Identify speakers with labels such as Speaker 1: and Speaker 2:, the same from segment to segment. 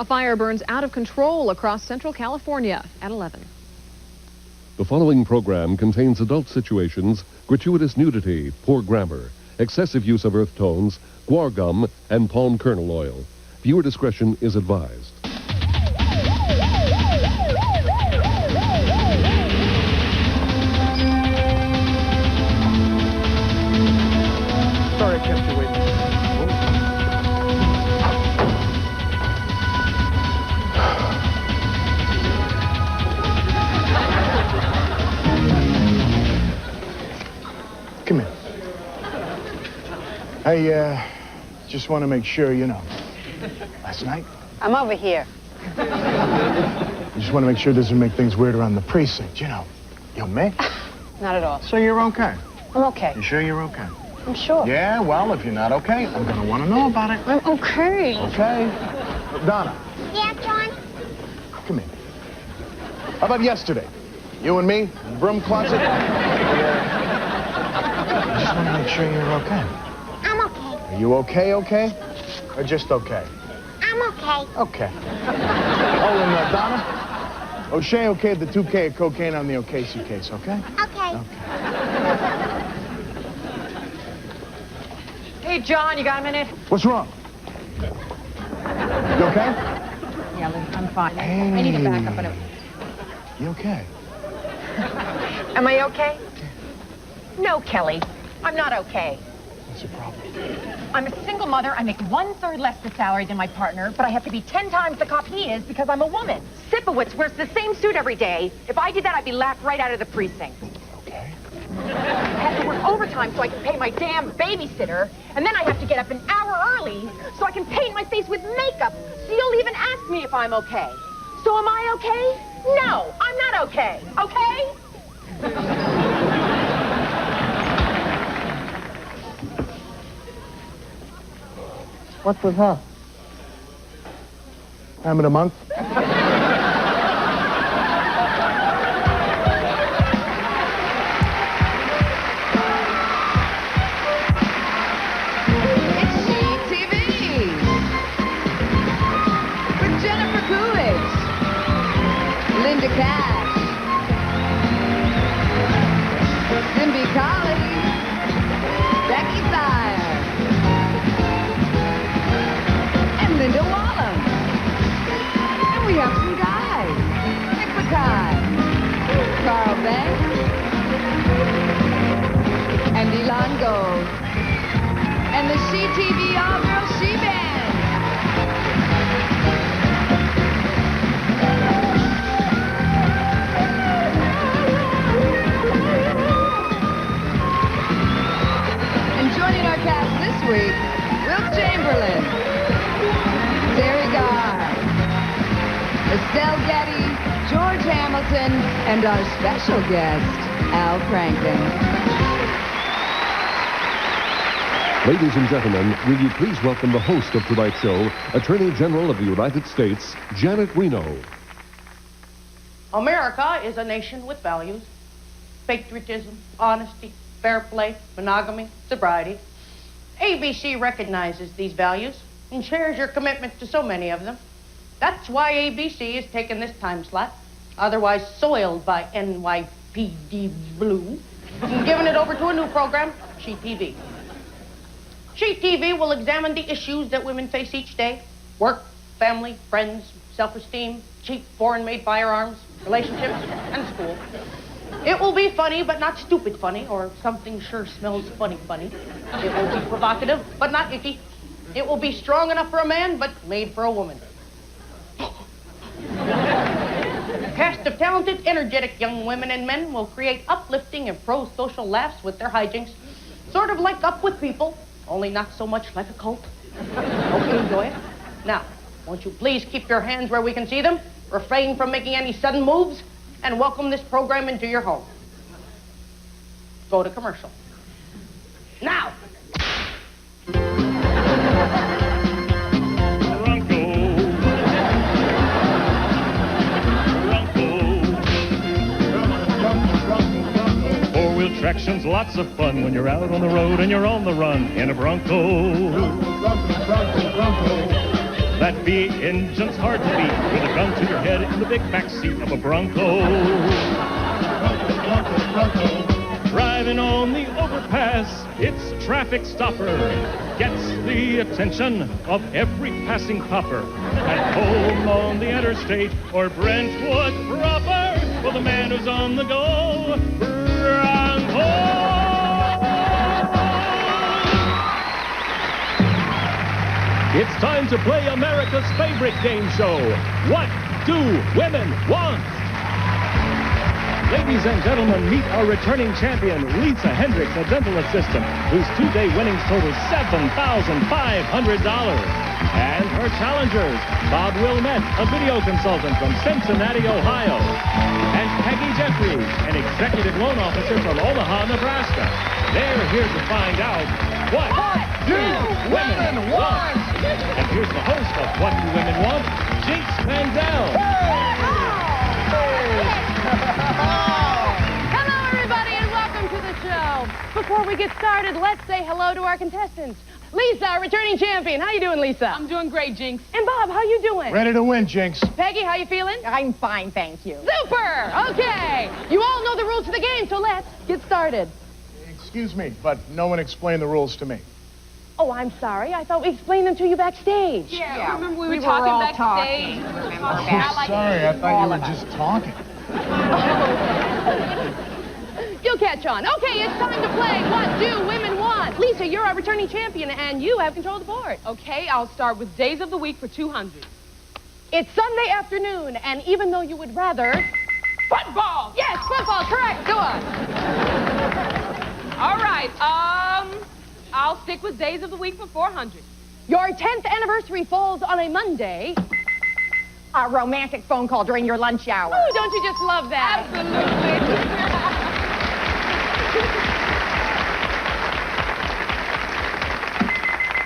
Speaker 1: A fire burns out of control across Central California at 11.
Speaker 2: The following program contains adult situations, gratuitous nudity, poor grammar, excessive use of earth tones, guar gum, and palm kernel oil. Viewer discretion is advised.
Speaker 3: Sorry I kept you waiting. Come here. I just want to make sure, last night,
Speaker 4: I'm over here.
Speaker 3: I just want to make sure it doesn't make things weird around the precinct, You me?
Speaker 4: Not at all.
Speaker 3: So you're okay?
Speaker 4: I'm okay.
Speaker 3: You sure you're okay?
Speaker 4: I'm sure.
Speaker 3: Yeah, well, if you're not okay, I'm going to want to know about it.
Speaker 4: I'm okay.
Speaker 3: Okay. Donna.
Speaker 5: Yeah, John?
Speaker 3: Come here. How about yesterday? You and me, in the broom closet? I just want to make sure you're okay.
Speaker 5: I'm okay.
Speaker 3: Are you okay? Or just okay?
Speaker 5: I'm okay.
Speaker 3: Okay. Oh, and Donna? O'Shea okayed the 2K of cocaine on the OK suitcase, okay?
Speaker 5: Okay.
Speaker 1: Hey, John, you got a minute?
Speaker 3: What's wrong? You okay?
Speaker 1: Yeah, Liz, I'm fine.
Speaker 3: Hey.
Speaker 1: I need to back up in a...
Speaker 3: You okay?
Speaker 1: Am I okay? No, Kelly. I'm not okay.
Speaker 3: What's your problem?
Speaker 1: I'm a single mother. I make 1/3 less the salary than my partner, but I have to be 10 times the cop he is because I'm a woman. Sipowicz wears the same suit every day. If I did that, I'd be laughed right out of the precinct.
Speaker 3: Okay.
Speaker 1: I have to work overtime so I can pay my damn babysitter, and then I have to get up an hour early so I can paint my face with makeup, so you'll even ask me if I'm okay. So am I okay? No, I'm not okay. Okay?
Speaker 4: What's with her?
Speaker 3: Having a month?
Speaker 6: Coolidge, Linda Cash, Cindy Colley, Becky Sire, and Linda Wallem. And we have some guys. Nick Mackay, Carl Banks, and Elon Gold, and the She TV All-Girl She Band. Joining our cast this week, Wilt Chamberlain, Teri Garr, Estelle Getty, George Hamilton, and our special guest, Al Franken.
Speaker 2: Ladies and gentlemen, will you please welcome the host of tonight's show, Attorney General of the United States, Janet Reno.
Speaker 7: America is a nation with values: patriotism, honesty, fair play, monogamy, sobriety. ABC recognizes these values and shares your commitment to so many of them. That's why ABC has taken this time slot, otherwise soiled by NYPD Blue, and given it over to a new program, She TV. She TV will examine the issues that women face each day: work, family, friends, self-esteem, cheap foreign-made firearms, relationships, and school. It will be funny, but not stupid funny, or something sure smells funny funny. It will be provocative, but not icky. It will be strong enough for a man, but made for a woman. A cast of talented, energetic young women and men will create uplifting and pro-social laughs with their hijinks. Sort of like Up With People, only not so much like a cult. Hope you enjoy it. Now, won't you please keep your hands where we can see them, refrain from making any sudden moves, and welcome this program into your home. Go to commercial. Now!
Speaker 8: Four-wheel traction's lots of fun when you're out on the road and you're on the run in a Bronco. That V8 engine's hard to beat with a gun to your head in the big back seat of a Bronco. Driving on the overpass, it's a traffic stopper. Gets the attention of every passing copper. At home on the interstate or Brentwood proper, for the man who's on the go, Bronco. It's time to play America's favorite game show, What Do Women Want? Ladies and gentlemen, meet our returning champion, Lisa Hendricks, a dental assistant, whose two-day winnings total $7,500. And her challengers, Bob Wilmette, a video consultant from Cincinnati, Ohio, and Peggy Jeffries, an executive loan officer from Omaha, Nebraska. They're here to find out what do women want? And here's the host of What Do Women Want, Jinx Mandel.
Speaker 7: Hello, everybody, and welcome to the show. Before we get started, let's say hello to our contestants. Lisa, returning champion. How you doing, Lisa?
Speaker 1: I'm doing great, Jinx.
Speaker 7: And Bob, how you doing?
Speaker 3: Ready to win, Jinx.
Speaker 7: Peggy, how you feeling?
Speaker 1: I'm fine, thank you.
Speaker 7: Super! Okay. You all know the rules of the game, so let's get started.
Speaker 3: Excuse me, but no one explained the rules to me.
Speaker 7: Oh, I'm sorry. I thought we explained them to you backstage.
Speaker 1: Yeah, remember we were talking backstage?
Speaker 3: Oh, sorry, I thought you were just talking.
Speaker 7: You'll catch on. Okay, it's time to play What Do Women Want? Lisa, you're our returning champion, and you have control of the board.
Speaker 1: Okay, I'll start with days of the week for 200.
Speaker 7: It's Sunday afternoon, and even though you would rather...
Speaker 1: Football!
Speaker 7: Yes, football, correct. Go on.
Speaker 1: All right, I'll stick with days of the week for 400.
Speaker 7: Your 10th anniversary falls on a Monday.
Speaker 1: A romantic phone call during your lunch hour.
Speaker 7: Oh, don't you just love that?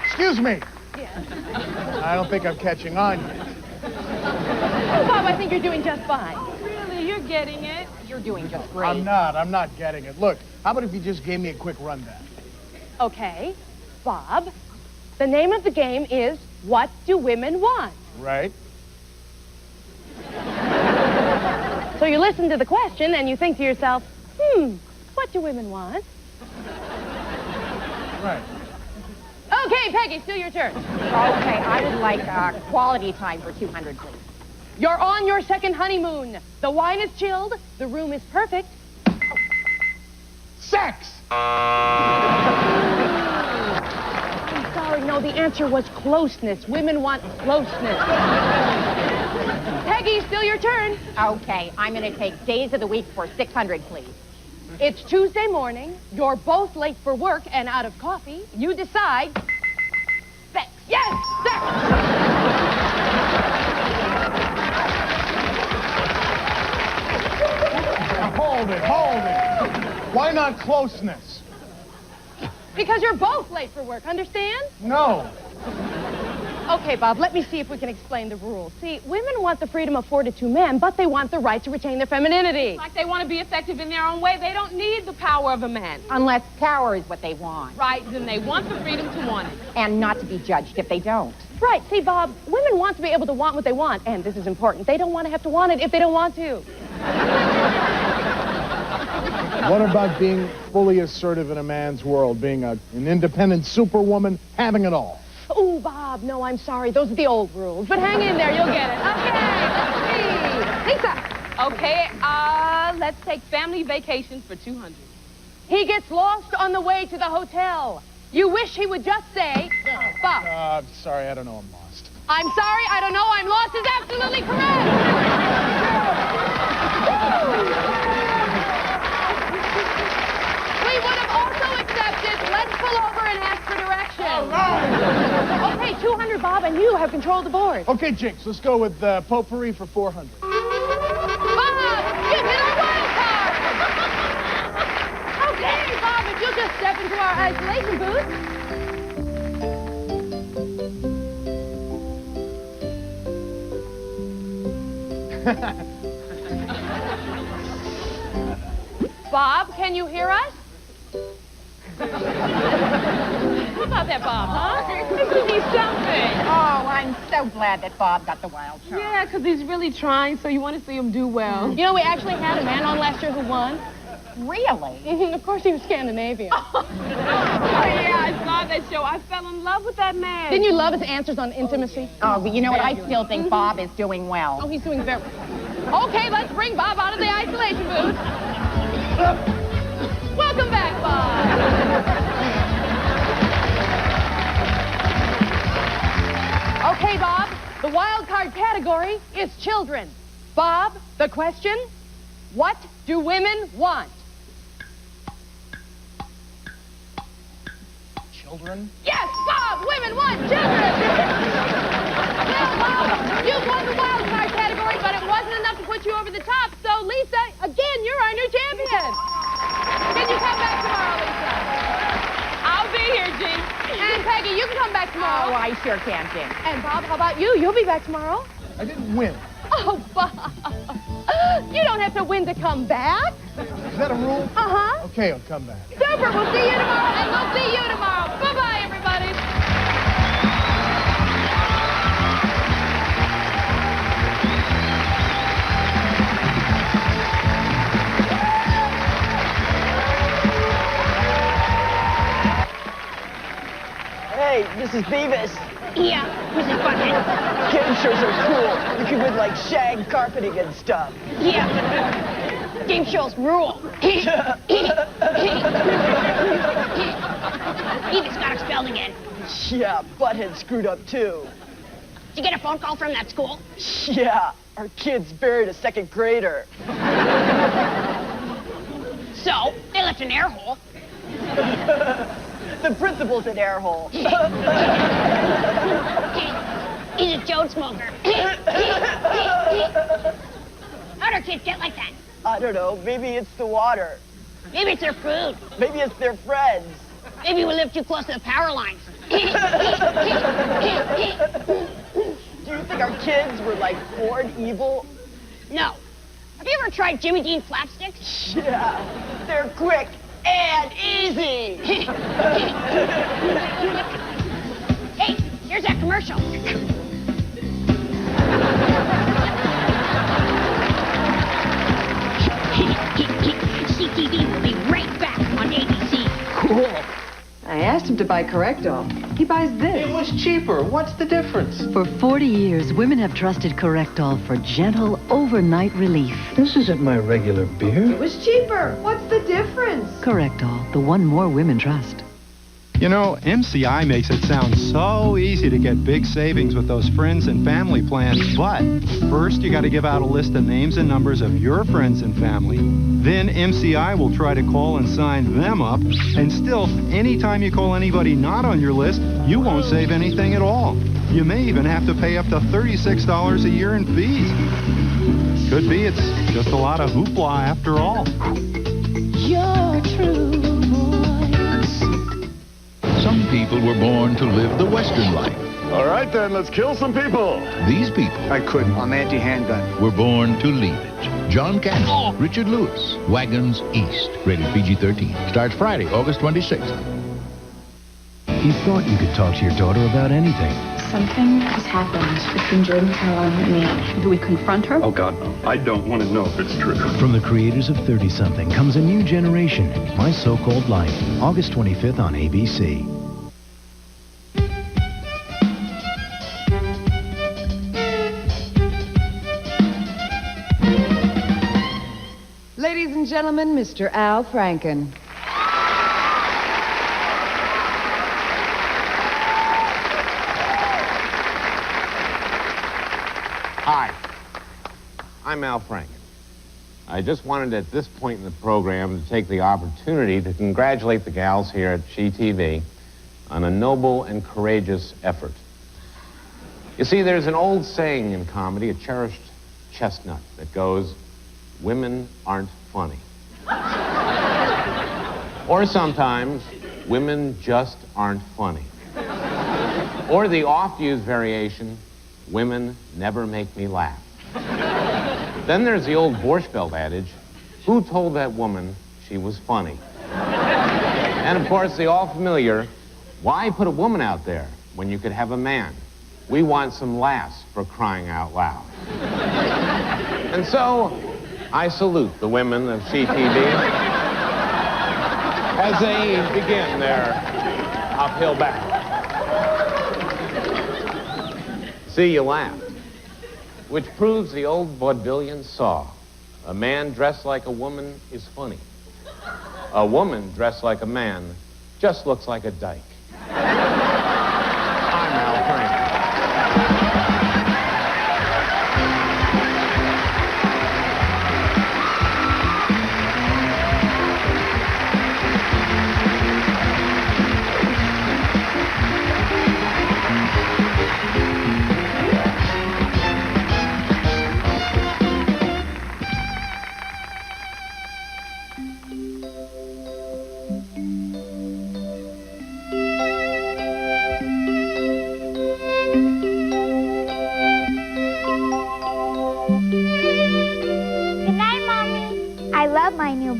Speaker 3: Excuse me.
Speaker 7: Yeah.
Speaker 3: I don't think I'm catching on yet.
Speaker 7: Oh, Bob, I think you're doing just fine.
Speaker 1: Really, you're getting it? You're doing just great.
Speaker 3: I'm not getting it. Look, how about if you just gave me a quick rundown?
Speaker 7: Okay, Bob, the name of the game is What Do Women Want?
Speaker 3: Right.
Speaker 7: So you listen to the question and you think to yourself, what do women want?
Speaker 3: Right.
Speaker 7: Okay, Peggy, still your turn.
Speaker 1: Okay, I would like quality time for 200, please.
Speaker 7: You're on your second honeymoon. The wine is chilled. The room is perfect.
Speaker 3: Sex!
Speaker 7: I'm sorry, no, the answer was closeness. Women want closeness. Peggy, still your turn.
Speaker 1: Okay, I'm going to take days of the week for 600, please.
Speaker 7: It's Tuesday morning. You're both late for work and out of coffee. You decide... Sex. Yes, sex!
Speaker 3: Hold it. Why not closeness?
Speaker 7: Because you're both late for work, understand?
Speaker 3: No.
Speaker 7: Okay, Bob, let me see if we can explain the rules. See, women want the freedom afforded to men, but they want the right to retain their femininity.
Speaker 1: Like they want to be effective in their own way. They don't need the power of a man. Unless power is what they want. Right, then they want the freedom to want it. And not to be judged if they don't.
Speaker 7: Right, see, Bob, women want to be able to want what they want, and this is important. They don't want to have to want it if they don't want to.
Speaker 3: What about being fully assertive in a man's world, being an independent superwoman, having it all?
Speaker 7: Oh, Bob, no, I'm sorry. Those are the old rules. But hang in there, you'll get it. Okay, let's see. Lisa.
Speaker 1: Okay, let's take family vacations for 200.
Speaker 7: He gets lost on the way to the hotel. You wish he would just say, Bob.
Speaker 3: Sorry, I don't know, I'm lost.
Speaker 7: I'm sorry, I don't know, I'm lost is absolutely correct. We would have also accepted, let's pull over and ask for directions. Okay, 200, Bob, and you have control of the board.
Speaker 3: Okay, Jinx, let's go with potpourri for 400.
Speaker 7: Bob, you did a wild card. Okay, Bob, if you'll just step into our isolation booth. Bob, can you hear us?
Speaker 4: about that, Bob, huh? Isn't he something?
Speaker 1: Oh, I'm so glad that Bob got the wild card.
Speaker 4: Yeah, because he's really trying, so you want to see him do well.
Speaker 7: You know, we actually had a man on last year who won.
Speaker 1: Really?
Speaker 7: Of course, he was Scandinavian.
Speaker 4: Oh, yeah, I saw that show. I fell in love with that man.
Speaker 7: Didn't you love his answers on intimacy?
Speaker 1: Oh, but you know what? I still think Bob is doing well.
Speaker 7: Oh, he's doing very... Okay, let's bring Bob out of the isolation booth. Welcome back, Bob. Okay, Bob, the wild card category is children. Bob, the question, what do women want?
Speaker 3: Children?
Speaker 7: Yes, Bob, women want children. Well, Bob, you won the wild card category, but it wasn't enough to put you over the top. So, Lisa, again, you're our new champion. Can you come back tomorrow, Lisa?
Speaker 4: I'll be here, Jean.
Speaker 7: And Peggy, you can come back tomorrow.
Speaker 1: Oh, I sure can, Jim.
Speaker 7: And Bob, how about you? You'll be back tomorrow.
Speaker 3: I didn't win.
Speaker 7: Oh, Bob. You don't have to win to come back.
Speaker 3: Is that a rule?
Speaker 7: Uh-huh.
Speaker 3: Okay, I'll come back.
Speaker 7: Super. We'll see you tomorrow, and we'll see you tomorrow. Bye-bye, everybody.
Speaker 9: Hey, this is Beavis.
Speaker 5: Yeah, Mrs. Butthead.
Speaker 9: Game shows are cool. You can win like shag carpeting and stuff.
Speaker 5: Yeah. Game shows rule. Edith's got expelled again.
Speaker 9: Yeah, Butthead screwed up too.
Speaker 5: Did you get a phone call from that school?
Speaker 9: Yeah, our kid's buried a second grader.
Speaker 5: So, they left an air hole.
Speaker 9: The principal's an air hole.
Speaker 5: He's a toad smoker. How'd our kids get like that?
Speaker 9: I don't know, maybe it's the water.
Speaker 5: Maybe it's their food.
Speaker 9: Maybe it's their friends.
Speaker 5: Maybe we live too close to the power lines.
Speaker 9: Do you think our kids were like born evil?
Speaker 5: No. Have you ever tried Jimmy Dean flapsticks?
Speaker 9: Yeah, they're quick and easy.
Speaker 5: Hey, here's that commercial. CTV will be right back on ABC.
Speaker 6: Cool. I asked him to buy Correctol. He buys this.
Speaker 10: It was cheaper. What's the difference?
Speaker 11: For 40 years, women have trusted Correctol for gentle, overnight relief.
Speaker 10: This isn't my regular beer.
Speaker 6: It was cheaper. What's the difference?
Speaker 11: Correctol, the one more women trust.
Speaker 12: You know, MCI makes it sound so easy to get big savings with those friends and family plans, but first you got to give out a list of names and numbers of your friends and family. Then MCI will try to call and sign them up, and still, anytime you call anybody not on your list, you won't save anything at all. You may even have to pay up to $36 a year in fees. Could be it's just a lot of hoopla after all.
Speaker 5: Your true voice.
Speaker 13: Some people were born to live the Western life.
Speaker 3: All right, then, let's kill some people.
Speaker 13: These people
Speaker 3: I couldn't. I'm anti-handgun.
Speaker 13: were born to leave it. John Candy, Richard Lewis, Wagons East, rated PG-13. Starts Friday, August 26th.
Speaker 14: You thought you could talk to your daughter about anything.
Speaker 15: Something has happened between Jordan Caroline and me. Do we confront her?
Speaker 14: Oh, God, no. I don't want to know if it's true. From the creators of 30-something comes a new generation, My So-Called Life, August 25th on ABC.
Speaker 6: Ladies and gentlemen, Mr. Al Franken.
Speaker 16: Hi, I'm Al Franken. I just wanted at this point in the program to take the opportunity to congratulate the gals here at GTV on a noble and courageous effort. You see, there's an old saying in comedy, a cherished chestnut, that goes, women aren't funny. Or sometimes, women just aren't funny. Or the oft-used variation, women never make me laugh. Then there's the old Borscht Belt adage, who told that woman she was funny? And of course, the all-familiar, Why put a woman out there when you could have a man? We want some laughs, for crying out loud. And so, I salute the women of CTV as they begin their uphill battle. See, you laughed, which proves the old vaudevillian saw. A man dressed like a woman is funny. A woman dressed like a man just looks like a dyke. I'm Al Franken.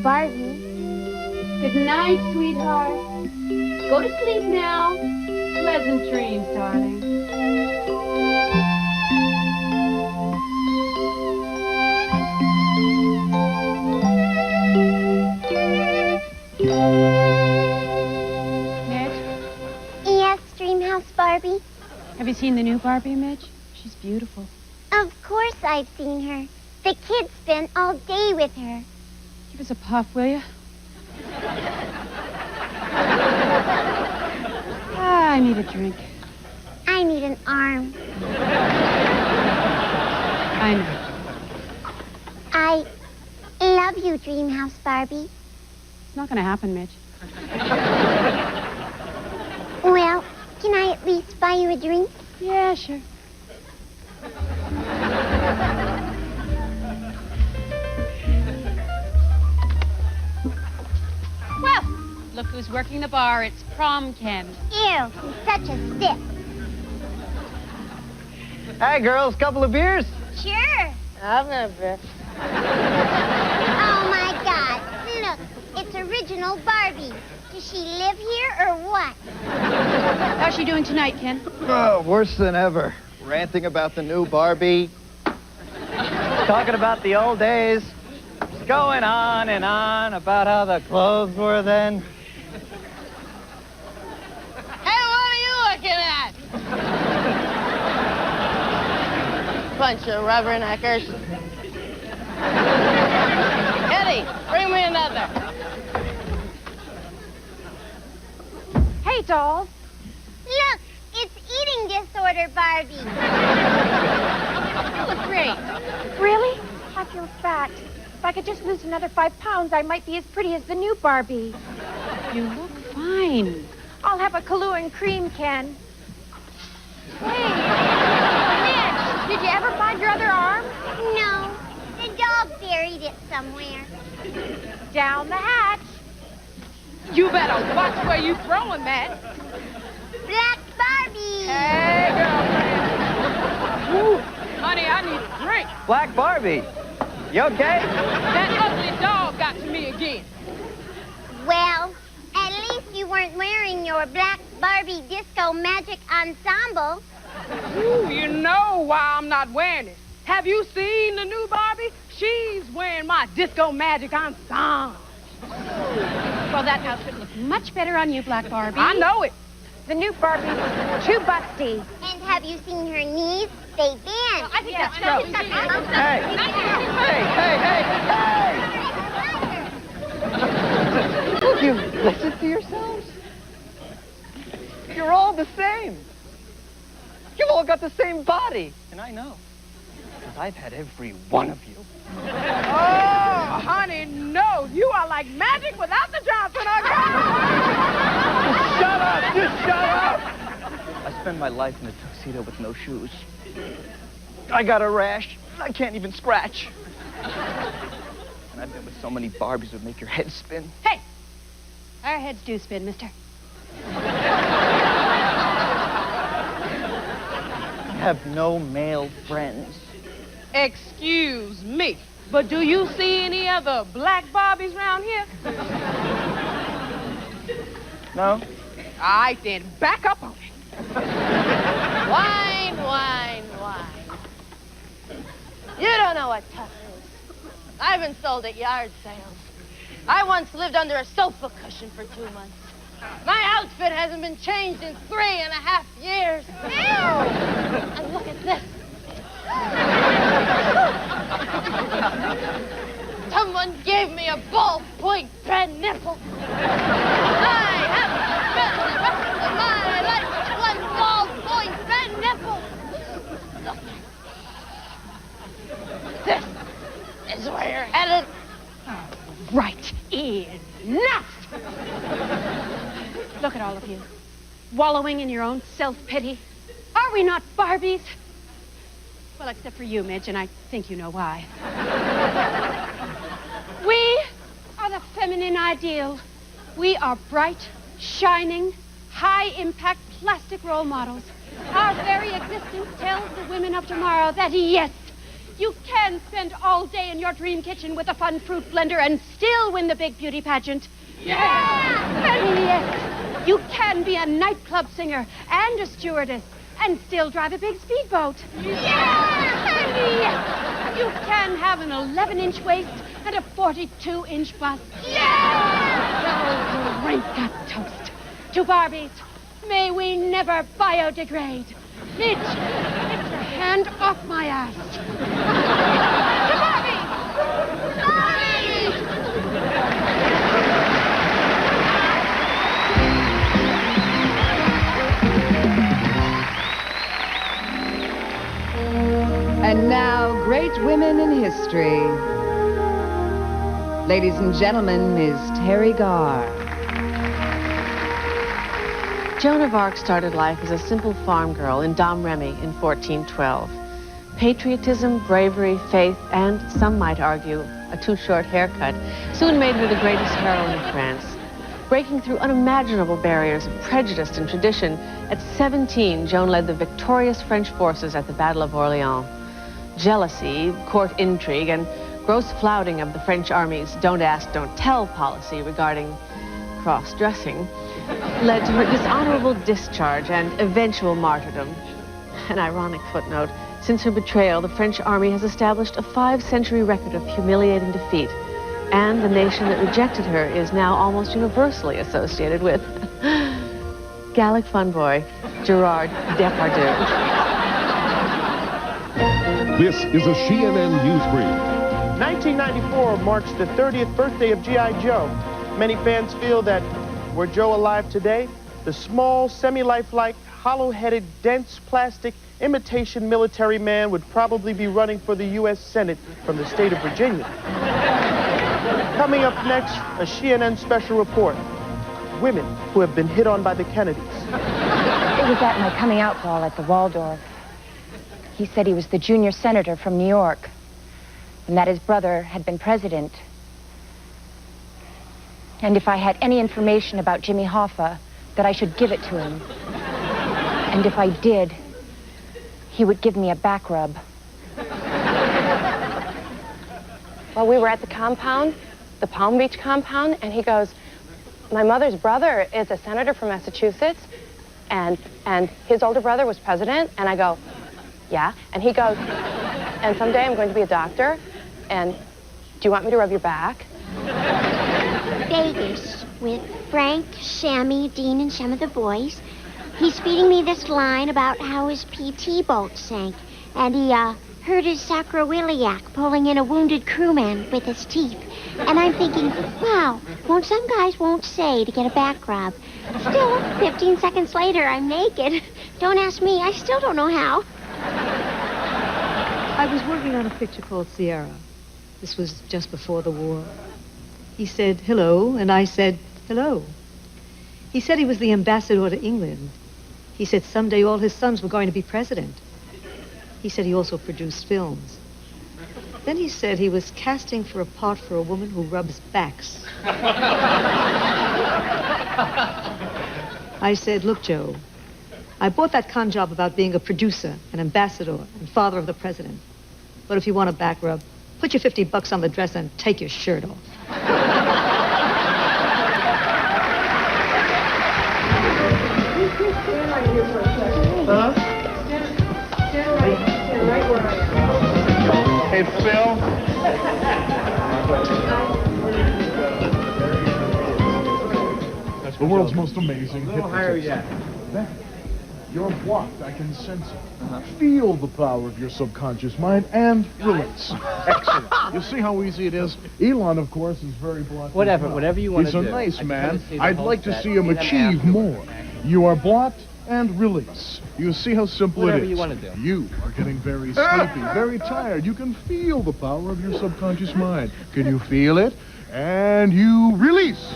Speaker 17: Barbie.
Speaker 4: Good night, sweetheart. Go to sleep now. Pleasant dreams, darling.
Speaker 15: Mitch?
Speaker 17: Yes, Dreamhouse Barbie?
Speaker 15: Have you seen the new Barbie, Mitch? She's beautiful.
Speaker 17: Of course I've seen her. The kids spent all day with her.
Speaker 15: Give us a puff, will you? I need a drink.
Speaker 17: I need an arm.
Speaker 15: I know.
Speaker 17: I love you, Dreamhouse Barbie.
Speaker 15: It's not going to happen, Mitch.
Speaker 17: Well, can I at least buy you a drink?
Speaker 15: Yeah, sure. Well, look who's working the bar. It's Prom Ken.
Speaker 17: Ew, he's such a stiff.
Speaker 10: Hi, girls. Couple of beers?
Speaker 17: Sure.
Speaker 9: I've never.
Speaker 17: Oh, my God. Look, it's original Barbie. Does she live here or what?
Speaker 15: How's she doing tonight, Ken?
Speaker 10: Oh, worse than ever. Ranting about the new Barbie. Talking about the old days. Going on and on about how the clothes were then.
Speaker 9: Hey, what are you looking at? Bunch of rubberneckers. Eddie, bring me another.
Speaker 1: Hey, dolls.
Speaker 17: Look, it's eating disorder Barbie.
Speaker 1: You look great. Really? I feel fat. If I could just lose another 5 pounds, I might be as pretty as the new Barbie.
Speaker 15: You look fine.
Speaker 1: I'll have a Kahlua and cream, Ken. Hey, Mitch, did you ever find your other arm?
Speaker 17: No, the dog buried it somewhere.
Speaker 1: Down the hatch.
Speaker 4: You better watch where you throwing that.
Speaker 17: Black Barbie.
Speaker 4: Hey, girlfriend. Woo. Honey, I need a drink.
Speaker 10: Black Barbie. You okay?
Speaker 4: That ugly dog got to me again.
Speaker 17: Well, at least you weren't wearing your Black Barbie Disco Magic Ensemble.
Speaker 4: Ooh, you know why I'm not wearing it. Have you seen the new Barbie? She's wearing my Disco Magic Ensemble.
Speaker 15: Well, that outfit looks much better on you, Black Barbie.
Speaker 4: I know it.
Speaker 1: The new Barbie's too busty.
Speaker 17: And have you seen her knees? They bend.
Speaker 15: Well, I think that's
Speaker 10: Hey, hey, hey, hey! Will you listen to yourselves? You're all the same. You've all got the same body. And I know, because I've had every one of you.
Speaker 4: Oh, honey, no. You are like magic without the Johnson.
Speaker 10: Shut up! Just shut up! I spend my life in a tuxedo with no shoes. I got a rash. I can't even scratch. And I've been with so many Barbies that would make your head spin.
Speaker 15: Hey! Our heads do spin, mister.
Speaker 10: I have no male friends.
Speaker 4: Excuse me, but do you see any other black Barbies around here?
Speaker 10: No?
Speaker 4: I then back up on it.
Speaker 18: Wine, wine, wine. You don't know what tough is. I've been sold at yard sales. I once lived under a sofa cushion for 2 months. My outfit hasn't been changed in 3.5 years. Ew! And look at this. Someone gave me a ballpoint pen nipple. I haven't spent the rest of my life with one ballpoint pen nipple. Look. This is where you're headed.
Speaker 4: Right. Enough! Look at all of you, wallowing in your own self-pity. Are we not Barbies? Well, except for you, Midge, and I think you know why. We are the feminine ideal. We are bright, shining, high-impact plastic role models. Our very existence tells the women of tomorrow that, yes, you can spend all day in your dream kitchen with a fun fruit blender and still win the big beauty pageant. Yeah! And yes, you can be a nightclub singer and a stewardess and still drive a big speedboat. Yeah! And yes, you can have an 11-inch waist and a 42-inch bust. Yeah! So drink that toast to Barbies. May we never biodegrade. Midge, get your hand off my ass. To Barbies! Barbies!
Speaker 6: And now, great women in history. Ladies and gentlemen, Ms. Teri Garr.
Speaker 19: Joan of Arc started life as a simple farm girl in Domremy in 1412. Patriotism, bravery, faith, and, some might argue, a too short haircut soon made her the greatest heroine of France. Breaking through unimaginable barriers of prejudice and tradition, at 17, Joan led the victorious French forces at the Battle of Orleans. Jealousy, court intrigue, and gross flouting of the French army's don't ask, don't tell policy regarding cross-dressing led to her dishonorable discharge and eventual martyrdom. An ironic footnote, since her betrayal, the French army has established a 5-century record of humiliating defeat, and the nation that rejected her is now almost universally associated with Gallic fun boy Gerard Depardieu.
Speaker 2: This is a CNN News Brief.
Speaker 20: 1994 marks the 30th birthday of G.I. Joe. Many fans feel that were Joe alive today, the small, semi-lifelike, hollow-headed, dense, plastic, imitation military man would probably be running for the U.S. Senate from the state of Virginia. Coming up next, a CNN special report. Women who have been hit on by the Kennedys.
Speaker 21: It was at my coming out ball at the Waldorf. He said he was the junior senator from New York, and that his brother had been president. And if I had any information about Jimmy Hoffa, that I should give it to him. And if I did, he would give me a back rub.
Speaker 22: Well, we were at the compound, the Palm Beach compound, and he goes, my mother's brother is a senator from Massachusetts, and his older brother was president, and I go, yeah, and he goes, and someday I'm going to be a doctor, and do you want me to rub your back?
Speaker 17: Vegas with Frank, Sammy, Dean, and some of the boys. He's feeding me this line about how his PT boat sank, and he hurt his sacroiliac pulling in a wounded crewman with his teeth. And I'm thinking, wow, some guys won't say to get a back rub. Still, 15 seconds later, I'm naked. Don't ask me, I still don't know how.
Speaker 23: I was working on a picture called Sierra. This was just before the war. He said, hello, and I said, hello. He said he was the ambassador to England. He said someday all his sons were going to be president. He said he also produced films. Then he said he was casting for a part for a woman who rubs backs. I said, look, Joe, I bought that con job about being a producer, an ambassador, and father of the president. But if you want a back rub, put your $50 on the dresser and take your shirt off.
Speaker 9: here for a second. Huh? Stand right where I am.
Speaker 3: Hey, Phil.
Speaker 7: That's the world's most amazing
Speaker 3: A little higher
Speaker 7: hypnotist.
Speaker 3: yet.
Speaker 7: You're blocked. I can sense it. Feel the power of your subconscious mind and release. Excellent. You see how easy it is? Elon, of course, is very blocked.
Speaker 8: Whatever,
Speaker 7: as well.
Speaker 8: whatever you want
Speaker 7: He's
Speaker 8: to
Speaker 7: a
Speaker 8: do.
Speaker 7: nice
Speaker 8: I just
Speaker 7: man.
Speaker 8: wanna see the
Speaker 7: I'd
Speaker 8: whole
Speaker 7: like to
Speaker 8: set.
Speaker 7: see him
Speaker 8: See them
Speaker 7: achieve
Speaker 8: afterwards,
Speaker 7: more. You are blocked and release. You see how simple
Speaker 8: Whatever
Speaker 7: it is.
Speaker 8: you wanna do.
Speaker 7: You are getting very sleepy, very tired. You can feel the power of your subconscious mind. Can you feel it? And you release.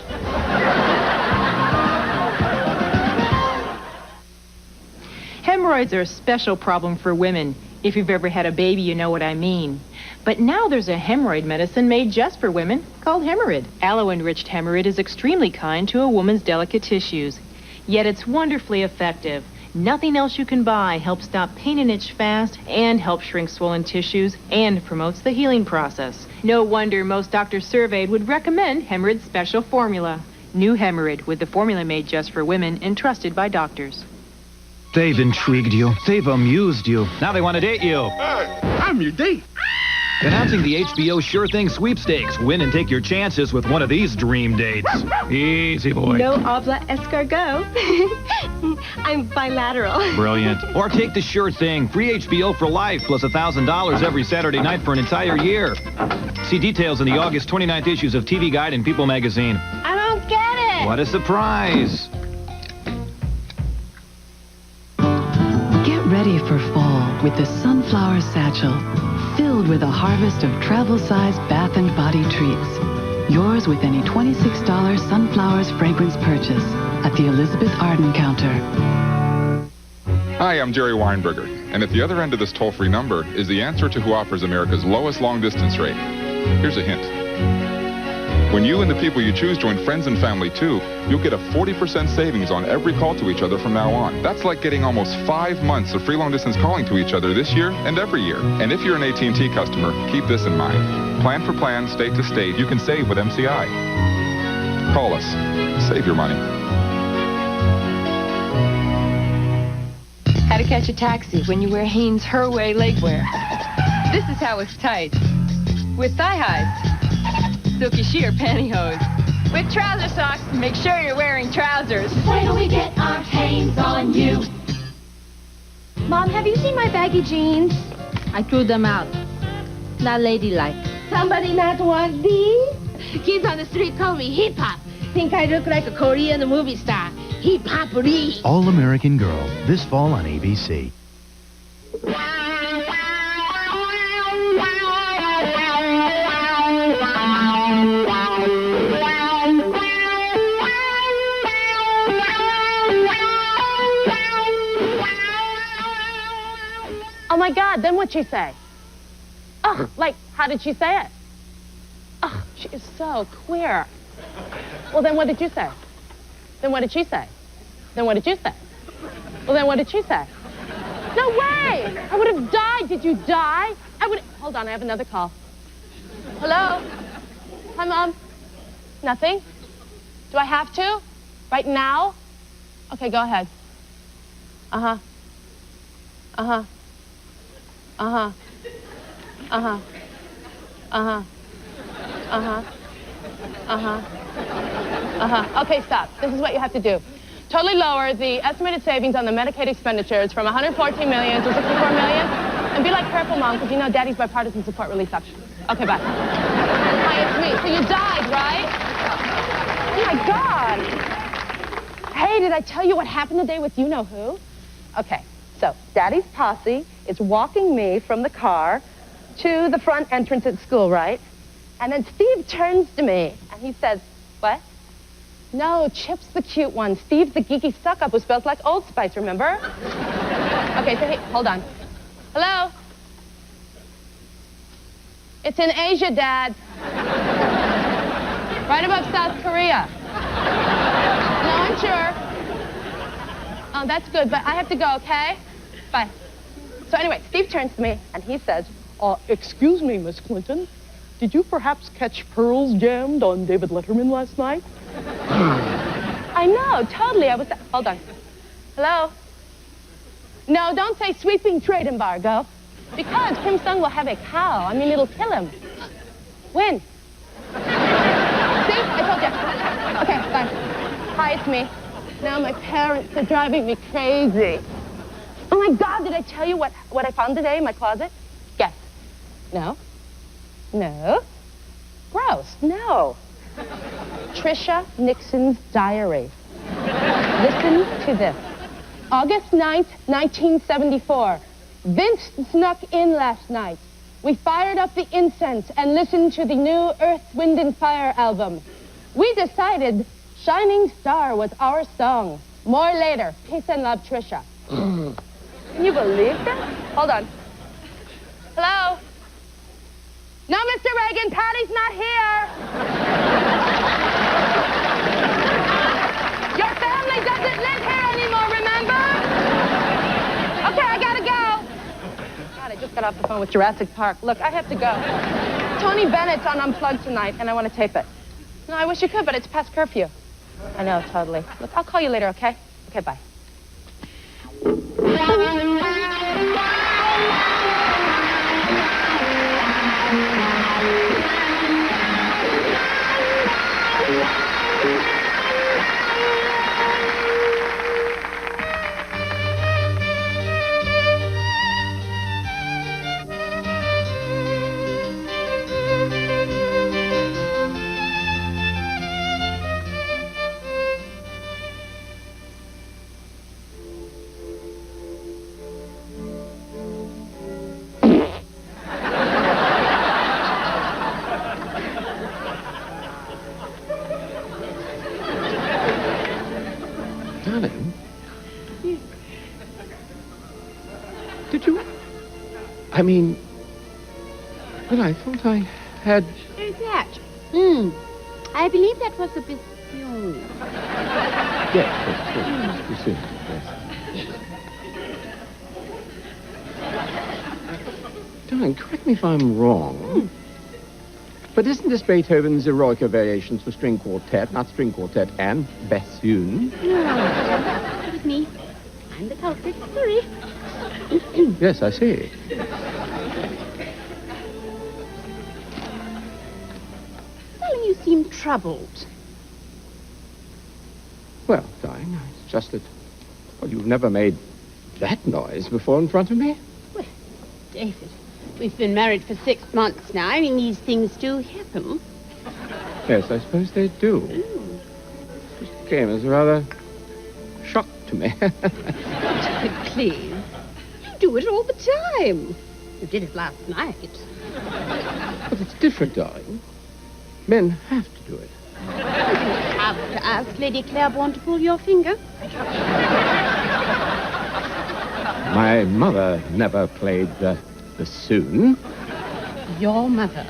Speaker 11: Hemorrhoids are a special problem for women. If you've ever had a baby, you know what I mean. But now there's a hemorrhoid medicine made just for women called Hemorid. Aloe-enriched Hemorid is extremely kind to a woman's delicate tissues. Yet it's wonderfully effective. Nothing else you can buy helps stop pain and itch fast and helps shrink swollen tissues and promotes the healing process. No wonder most doctors surveyed would recommend Hemorid's special formula. New Hemorid with the formula made just for women and trusted by doctors.
Speaker 24: They've intrigued you. They've amused you.
Speaker 25: Now they want to date you.
Speaker 7: I'm your date.
Speaker 25: Announcing the HBO Sure Thing sweepstakes. Win and take your chances with one of these dream dates. Easy, boy.
Speaker 26: No habla escargot. I'm bilateral.
Speaker 25: Brilliant. Or take the Sure Thing. Free HBO for life plus $1,000 every Saturday night for an entire year. See details in the August 29th issues of TV Guide and People magazine.
Speaker 18: I don't get it.
Speaker 25: What a surprise.
Speaker 27: Get ready for fall with the Sunflower Satchel, filled with a harvest of travel-sized bath and body treats. Yours with any $26 Sunflowers fragrance purchase at the Elizabeth Arden counter.
Speaker 28: Hi, I'm Jerry Weinberger, and at the other end of this toll-free number is the answer to who offers America's lowest long-distance rate. Here's a hint. When you and the people you choose join friends and family too, you'll get a 40% savings on every call to each other from now on. That's like getting almost 5 months of free long-distance calling to each other this year and every year. And if you're an AT&T customer, keep this in mind. Plan for plan, state to state, you can save with MCI. Call us. Save your money.
Speaker 29: How to catch a taxi when you wear Hanes Her-Way legwear. This is how it's tight. With thigh highs. Silky sheer pantyhose. With trouser socks, make sure you're wearing trousers.
Speaker 30: Wait till we get our Hanes on you.
Speaker 21: Mom, have you seen my baggy jeans?
Speaker 31: I threw them out. Not ladylike. Somebody not want these? Kids on the street call me hip-hop. Think I look like a Korean movie star. Hip-hop-ry.
Speaker 14: All-American Girl, this fall on ABC.
Speaker 22: Oh my God, then what'd she say? Oh, like, how did she say it? Oh, she is so queer. Well, then what did you say? Then what did she say? Then what did you say? Well, then what did she say? No way! I would have died. Did you die? I would. Hold on, I have another call. Hello? Hi, Mom. Nothing? Do I have to? Right now? Okay, go ahead. Uh-huh. Uh-huh. Uh-huh. Uh-huh. Uh-huh. Uh-huh. Uh-huh. Uh-huh. Okay, stop. This is what you have to do. Totally lower the estimated savings on the Medicaid expenditures from 114 million to 64 million. And be like careful, Mom, because you know Daddy's bipartisan support relief option. Okay, bye. Hi, it's me. So you died, right? Oh, my God. Hey, did I tell you what happened today with you-know-who? Okay, so Daddy's posse is walking me from the car to the front entrance at school, right? And then Steve turns to me, and he says, what? No, Chip's the cute one. Steve's the geeky suck-up who smells like Old Spice, remember? Okay, so hey, hold on. Hello? It's in Asia, Dad. Right above South Korea. No, I'm sure. Oh, that's good, but I have to go, okay? Bye. So anyway, Steve turns to me, and he says, excuse me, Miss Clinton. Did you perhaps catch pearls jammed on David Letterman last night? I know, totally. Hold on. Hello?
Speaker 18: No, don't say sweeping trade embargo. Because Kim Sung will have a cow. I mean, it'll kill him. When? See? I told you. Okay, fine. Hi, it's me. Now my parents are driving me crazy. Oh my God, did I tell you what I found today in my closet? Guess. No. No. Gross. No. Trisha Nixon's diary. Listen to this. August 9th, 1974. Vince snuck in last night. We fired up the incense and listened to the new Earth, Wind, and Fire album. We decided Shining Star was our song. More later. Peace and love, Trisha. Can you believe that? Hold on. Hello? No, Mr. Reagan, Patty's not here. Your family doesn't live here anymore, remember? Okay, I gotta go. God, I just got off the phone with Jurassic Park. Look, I have to go. Tony Bennett's on Unplugged tonight, and I want to tape it. No, I wish you could, but it's past curfew. I know, totally. Look, I'll call you later, okay? Okay, bye.
Speaker 1: Darling, did you... I mean... Well, I thought I had...
Speaker 31: Who's that? I believe that was the bassoon.
Speaker 1: Yes, bassoon, yes. Darling, correct me if I'm wrong, but isn't this Beethoven's Eroica Variations for string quartet, not string quartet and bassoon?
Speaker 31: No, that was me. I'm the culprit. Sorry.
Speaker 1: Yes, I see.
Speaker 31: Darling, you seem troubled.
Speaker 1: Well, darling, it's just that, well, you've never made that noise before in front of me.
Speaker 31: Well, David, we've been married for 6 months now. I mean, these things do happen.
Speaker 1: Yes, I suppose they do. It came as a rather shock to me.
Speaker 31: Please. You do it all the time. You did it last night.
Speaker 1: But it's different, darling. Men have to do it.
Speaker 31: You didn't have to ask Lady Claiborne to pull your finger.
Speaker 1: My mother never played the bassoon.
Speaker 31: Your mother?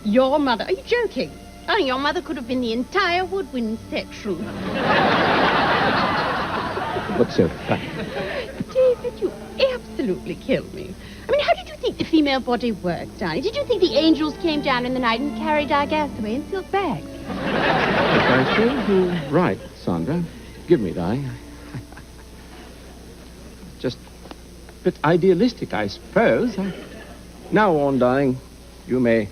Speaker 31: Your mother? Are you joking? Oh, your mother could have been the entire woodwind section.
Speaker 1: What's so funny?
Speaker 31: David, you absolutely kill me. I mean, how did you think the female body works, darling? Did you think the angels came down in the night and carried our gas away in silk bags?
Speaker 1: I suppose you're right, Sandra. Give me, darling. Just a bit idealistic, I suppose. Now on, darling, you may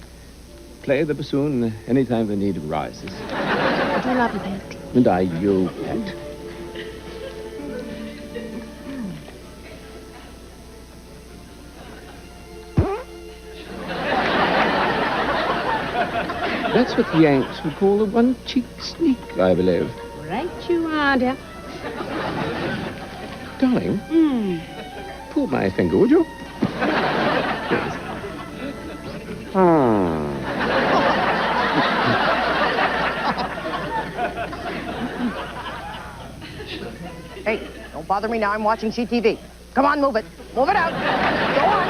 Speaker 1: play the bassoon anytime the need arises.
Speaker 31: I do love you, Pet.
Speaker 1: And I, you, Pet. That's what the Yanks would call a one-cheek sneak, I believe.
Speaker 31: Right you are, dear.
Speaker 1: Darling, pull my finger, would you? Yes.
Speaker 9: Hey, don't bother me now. I'm watching CTV. Come on, move it. Move it out. Go on.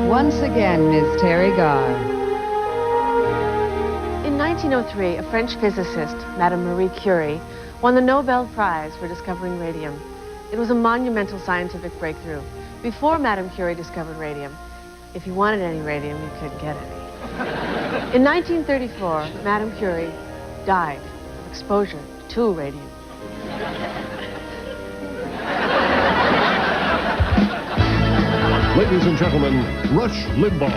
Speaker 27: Once again, Ms. Teri Garr.
Speaker 4: In 1903, a French physicist, Madame Marie Curie, won the Nobel Prize for discovering radium. It was a monumental scientific breakthrough. Before Madame Curie discovered radium, if you wanted any radium, you couldn't get any. In 1934, Madame Curie died of exposure to radium.
Speaker 7: Ladies and gentlemen, Rush Limbaugh.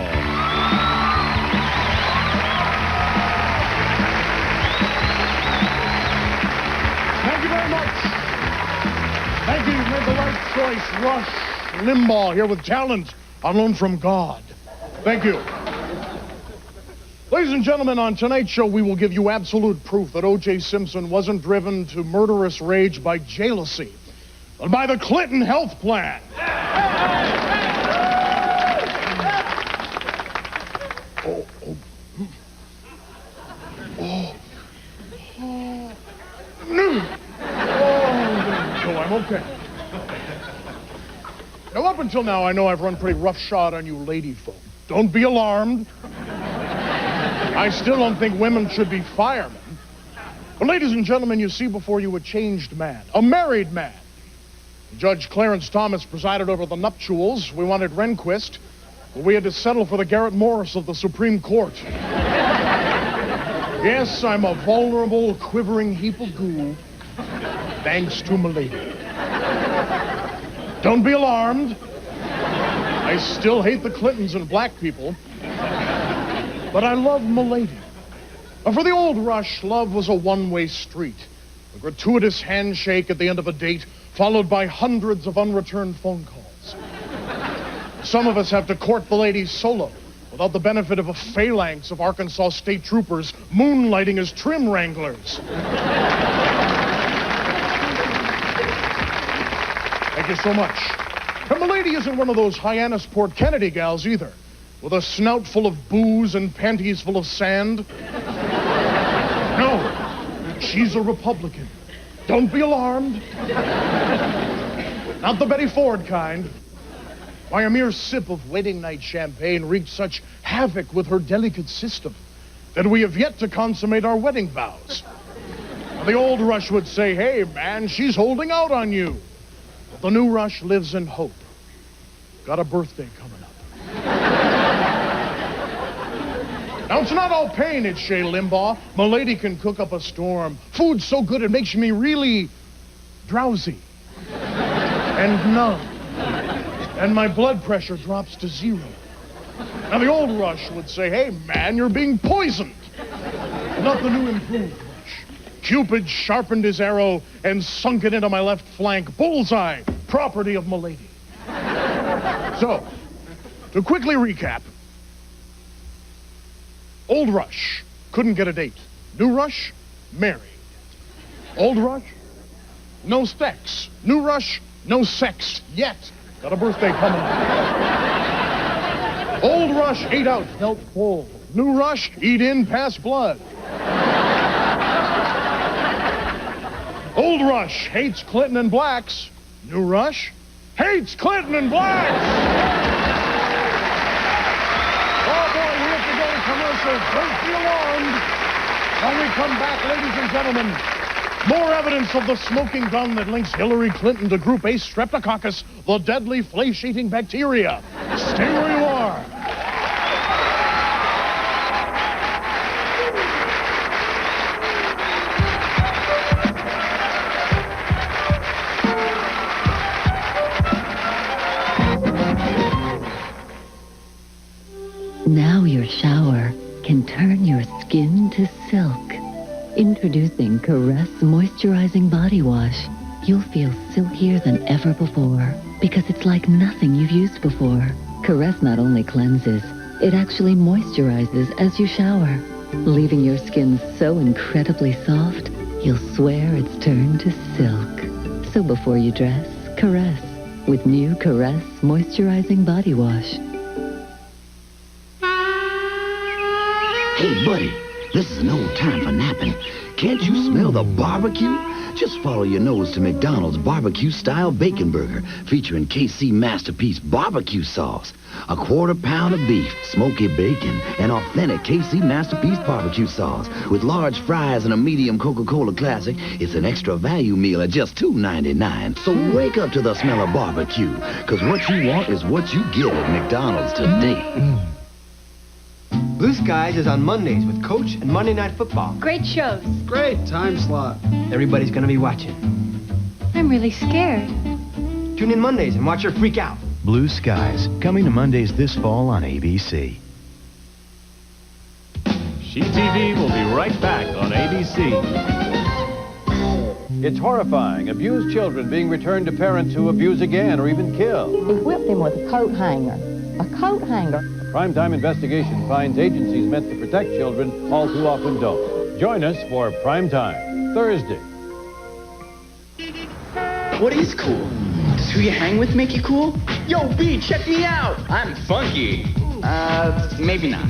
Speaker 7: Thank you very much. Thank you. You've made the right choice. Rush Limbaugh here with talent on loan from God. Thank you. Ladies and gentlemen, on tonight's show, we will give you absolute proof that O.J. Simpson wasn't driven to murderous rage by jealousy, but by the Clinton health plan. I'm okay. Now, up until now, I know I've run pretty roughshod on you lady folk. Don't be alarmed. I still don't think women should be firemen. But ladies and gentlemen, you see before you a changed man, a married man. Judge Clarence Thomas presided over the nuptials. We wanted Rehnquist, but we had to settle for the Garrett Morris of the Supreme Court. Yes, I'm a vulnerable, quivering heap of goo, thanks to Milady. Don't be alarmed. I still hate the Clintons and black people, but I love Milady. For the old Rush, love was a one-way street. A gratuitous handshake at the end of a date, followed by hundreds of unreturned phone calls. Some of us have to court the ladies solo, without the benefit of a phalanx of Arkansas state troopers moonlighting as trim wranglers. Thank you so much. And Milady isn't one of those Hyannisport Kennedy gals either, with a snout full of booze and panties full of sand. No, she's a Republican. Don't be alarmed. Not the Betty Ford kind. Why, a mere sip of wedding night champagne wreaked such havoc with her delicate system that we have yet to consummate our wedding vows. Now, the old Rush would say, hey, man, she's holding out on you. But the new Rush lives in hope. Got a birthday coming up. Now, it's not all pain, it's Shea Limbaugh. Milady can cook up a storm. Food's so good it makes me really drowsy and numb. And my blood pressure drops to 0. Now, the old Rush would say, hey, man, you're being poisoned. Not the new improved Rush. Cupid sharpened his arrow and sunk it into my left flank. Bullseye, property of Milady. So, to quickly recap, old Rush couldn't get a date. New Rush, married. Old Rush, no sex. New Rush, no sex yet. Got a birthday coming up. Old Rush ate out, felt full. New Rush, eat in, pass blood. Old Rush hates Clinton and blacks. New Rush hates Clinton and blacks. Oh, boy, we have to go to commercial. Don't be alarmed. When we come back, ladies and gentlemen, more evidence of the smoking gun that links Hillary Clinton to Group A Streptococcus, the deadly flesh-eating bacteria. Stay where you are.
Speaker 27: Now your shower can turn your skin to silk. Introducing Caress Moisturizing Body Wash. You'll feel silkier than ever before because it's like nothing you've used before. Caress not only cleanses, it actually moisturizes as you shower, leaving your skin so incredibly soft, you'll swear it's turned to silk. So before you dress, caress with new Caress Moisturizing Body Wash.
Speaker 2: Hey, buddy. This is no time for napping. Can't you smell the barbecue? Just follow your nose to McDonald's barbecue-style bacon burger featuring KC Masterpiece barbecue sauce. A quarter pound of beef, smoky bacon, and authentic KC Masterpiece barbecue sauce. With large fries and a medium Coca-Cola Classic, it's an extra value meal at just $2.99. So wake up to the smell of barbecue, because what you want is what you get at McDonald's today.
Speaker 5: Blue Skies is on Mondays with Coach and Monday Night Football.
Speaker 26: Great shows.
Speaker 5: Great time slot. Everybody's gonna be watching.
Speaker 26: I'm really scared.
Speaker 5: Tune in Mondays and watch her freak out.
Speaker 14: Blue Skies, coming to Mondays this fall on ABC.
Speaker 6: She TV will be right back on ABC. It's horrifying. Abused children being returned to parents who abuse again or even kill.
Speaker 8: He whipped him with a coat hanger. A coat hanger.
Speaker 6: A primetime investigation finds agencies meant to protect children all too often don't. Join us for Primetime, Thursday.
Speaker 10: What is cool? Does who you hang with make you cool? Yo, B, check me out! I'm funky. Maybe not.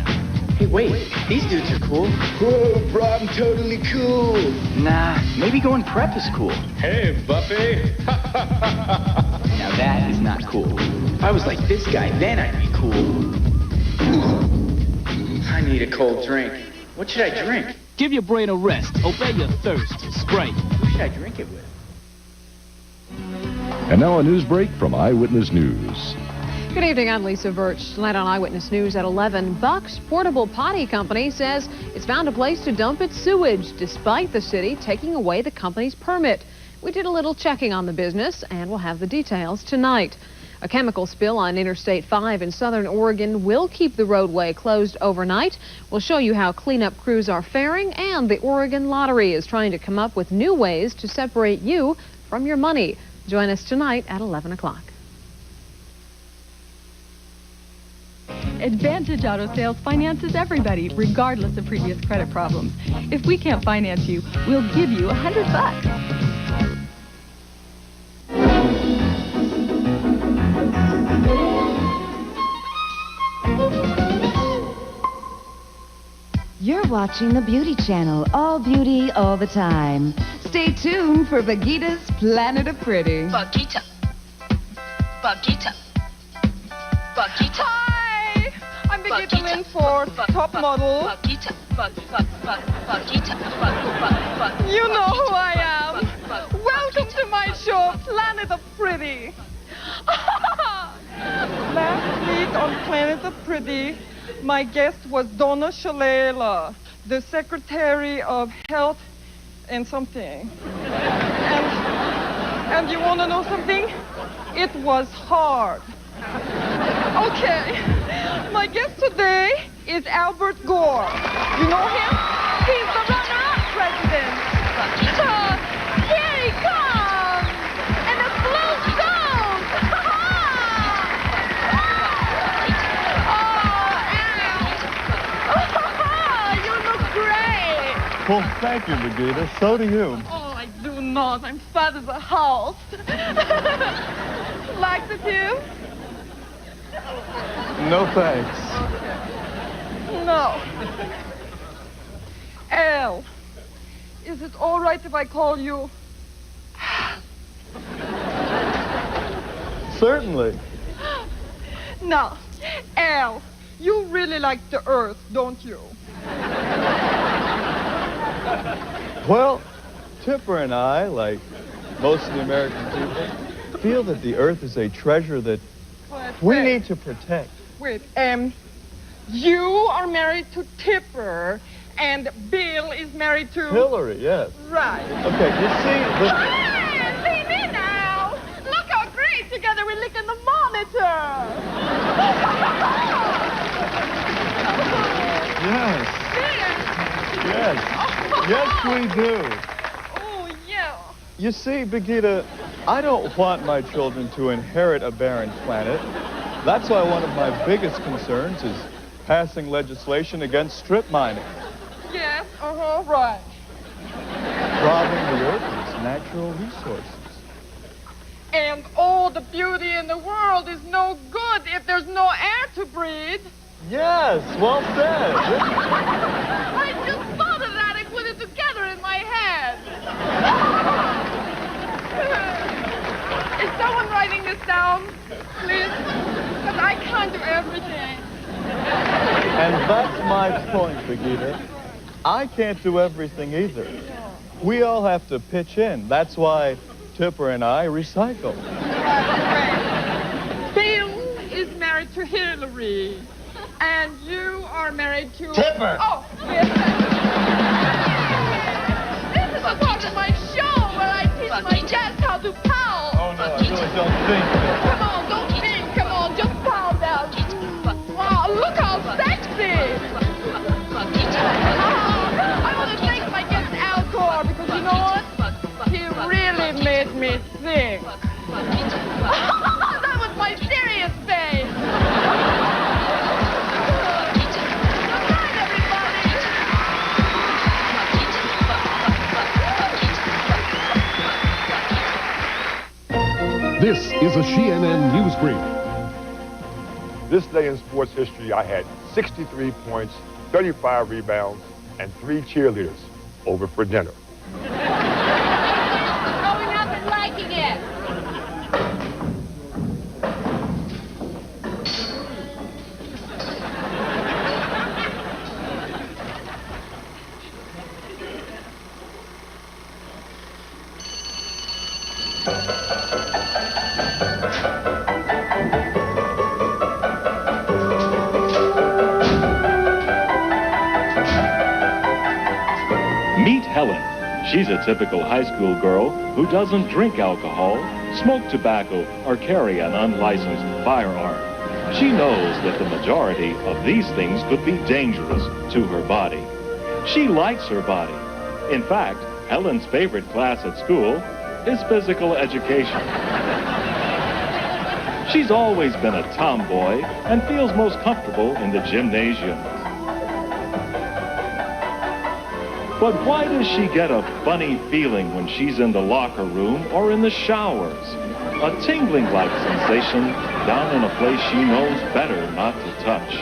Speaker 10: Hey, wait, these dudes are cool. Whoa, bro, I'm totally cool. Nah, maybe going prep is cool.
Speaker 6: Hey, Buffy.
Speaker 10: Now that is not cool. If I was like this guy, then I'd be cool. I need a cold drink. What should I drink?
Speaker 12: Give your brain a rest. Obey your thirst. Sprite.
Speaker 10: Who should I drink it with?
Speaker 13: And now a news break from Eyewitness News.
Speaker 15: Good evening, I'm Lisa Birch. Tonight on Eyewitness News at 11, Buck's Portable Potty Company says it's found a place to dump its sewage, despite the city taking away the company's permit. We did a little checking on the business, and we'll have the details tonight. A chemical spill on Interstate 5 in southern Oregon will keep the roadway closed overnight. We'll show you how cleanup crews are faring, and the Oregon Lottery is trying to come up with new ways to separate you from your money. Join us tonight at 11 o'clock.
Speaker 16: Advantage Auto Sales finances everybody, regardless of previous credit problems. If we can't finance you, we'll give you $100.
Speaker 17: You're watching the Beauty Channel, all beauty all the time. Stay tuned for Bagita's Planet of Pretty.
Speaker 19: Bagita. Bagita. Bagita.
Speaker 20: Hi! I'm Bagita Lynn Ford, top model.
Speaker 19: Bagita. Bagita.
Speaker 20: You know who I am. Welcome to my show, Planet of Pretty. Last week on Planet of Pretty, my guest was Donna Shalala, the Secretary of Health and something. And you want to know something? It was hard. Okay, my guest today is Albert Gore. You know him? He's the runner-up president. Here he comes! And the blue stones! You look great!
Speaker 32: Well, thank you, Bagita. So do you.
Speaker 20: Oh, I do not. I'm fat as a house. Like the view?
Speaker 32: No thanks.
Speaker 20: No. Al, is it all right if I call you?
Speaker 32: Certainly.
Speaker 20: Now, Al, you really like the Earth, don't you?
Speaker 32: Well, Tipper and I, like most of the American people, feel that the Earth is a treasure that we need to protect.
Speaker 20: Wait, you are married to Tipper, and Bill is married to...
Speaker 32: Hillary, yes.
Speaker 20: Right.
Speaker 32: Okay, you see...
Speaker 20: Hey, see me now! Look how great together we look in the monitor!
Speaker 32: Yes. Yes. Yes, we do.
Speaker 20: Oh, yeah.
Speaker 32: You see, Bagita, I don't want my children to inherit a barren planet. That's why one of my biggest concerns is passing legislation against strip mining.
Speaker 20: Yes, right.
Speaker 32: Robbing the Earth of its natural resources.
Speaker 20: And all the beauty in the world is no good if there's no air to breathe.
Speaker 32: Yes, well said.
Speaker 20: I just thought of that and put it together in my head. Is someone writing this down, please? Because I can't do everything.
Speaker 32: And that's my point, Bagita. I can't do everything either. We all have to pitch in. That's why Tipper and I recycle.
Speaker 20: Bill is married to Hillary. And you are married to...
Speaker 2: Tipper!
Speaker 20: Oh, yes. This is a part of my show where I teach my guests how to pow.
Speaker 32: Oh, no, I really don't think so.
Speaker 20: Come on, don't think. Come on, just pow now. Wow, look how sexy. I want to thank my guest Alcor because you know what? He really made me sing. That was my serious face.
Speaker 13: This is a CNN News Brief.
Speaker 3: This day in sports history, I had 63 points, 35 rebounds, and 3 cheerleaders over for dinner.
Speaker 20: Going up and liking it.
Speaker 11: Meet Helen. She's a typical high school girl who doesn't drink alcohol, smoke tobacco, or carry an unlicensed firearm. She knows that the majority of these things could be dangerous to her body. She likes her body. In fact, Helen's favorite class at school is physical education. She's always been a tomboy and feels most comfortable in the gymnasium. But why does she get a funny feeling when she's in the locker room or in the showers? A tingling-like sensation down in a place she knows better not to touch.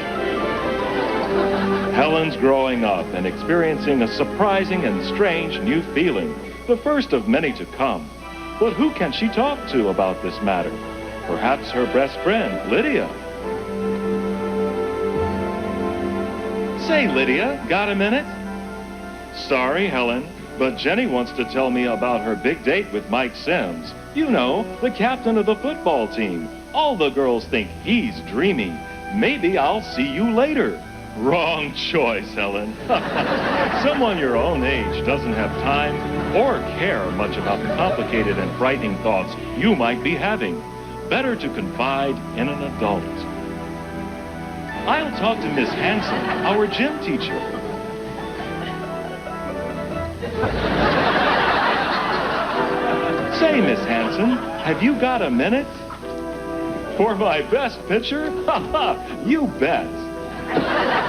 Speaker 11: Helen's growing up and experiencing a surprising and strange new feeling, the first of many to come. But who can she talk to about this matter? Perhaps her best friend, Lydia. Say, Lydia, got a minute? Sorry, Helen, but Jenny wants to tell me about her big date with Mike Sims. You know, the captain of the football team. All the girls think he's dreamy. Maybe I'll see you later. Wrong choice, Helen. Someone your own age doesn't have time or care much about the complicated and frightening thoughts you might be having. Better to confide in an adult. I'll talk to Miss Hanson, our gym teacher. Say, Miss Hanson, have you got a minute? For my best picture? Ha ha, you bet.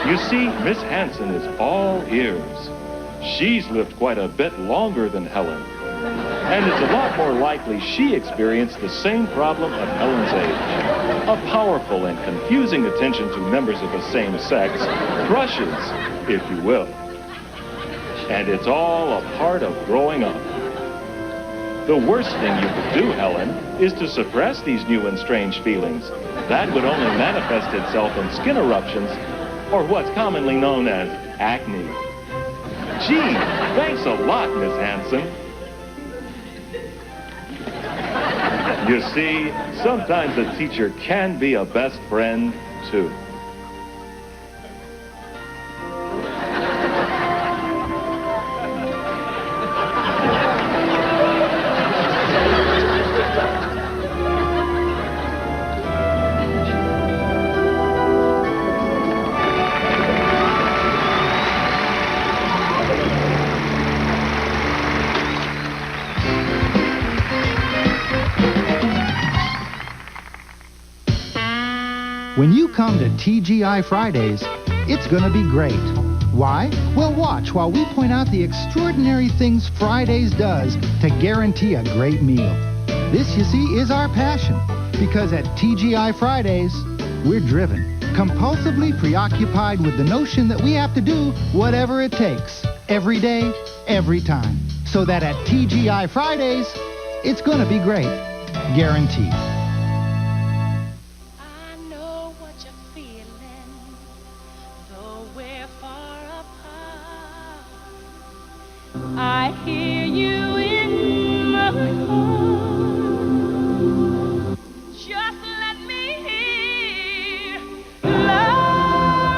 Speaker 11: You see, Miss Hanson is all ears. She's lived quite a bit longer than Helen. And it's a lot more likely she experienced the same problem at Helen's age. A powerful and confusing attention to members of the same sex, crushes, if you will. And it's all a part of growing up. The worst thing you could do, Helen, is to suppress these new and strange feelings. That would only manifest itself in skin eruptions, or what's commonly known as acne. Gee, thanks a lot, Miss Hanson. You see, sometimes a teacher can be a best friend, too.
Speaker 18: When you come to TGI Fridays, it's going to be great. Why? Well, watch while we point out the extraordinary things Fridays does to guarantee a great meal. This, you see, is our passion, because at TGI Fridays, we're driven, compulsively preoccupied with the notion that we have to do whatever it takes, every day, every time, so that at TGI Fridays, it's going to be great. Guaranteed.
Speaker 20: I hear you in my heart. Just let me hear love.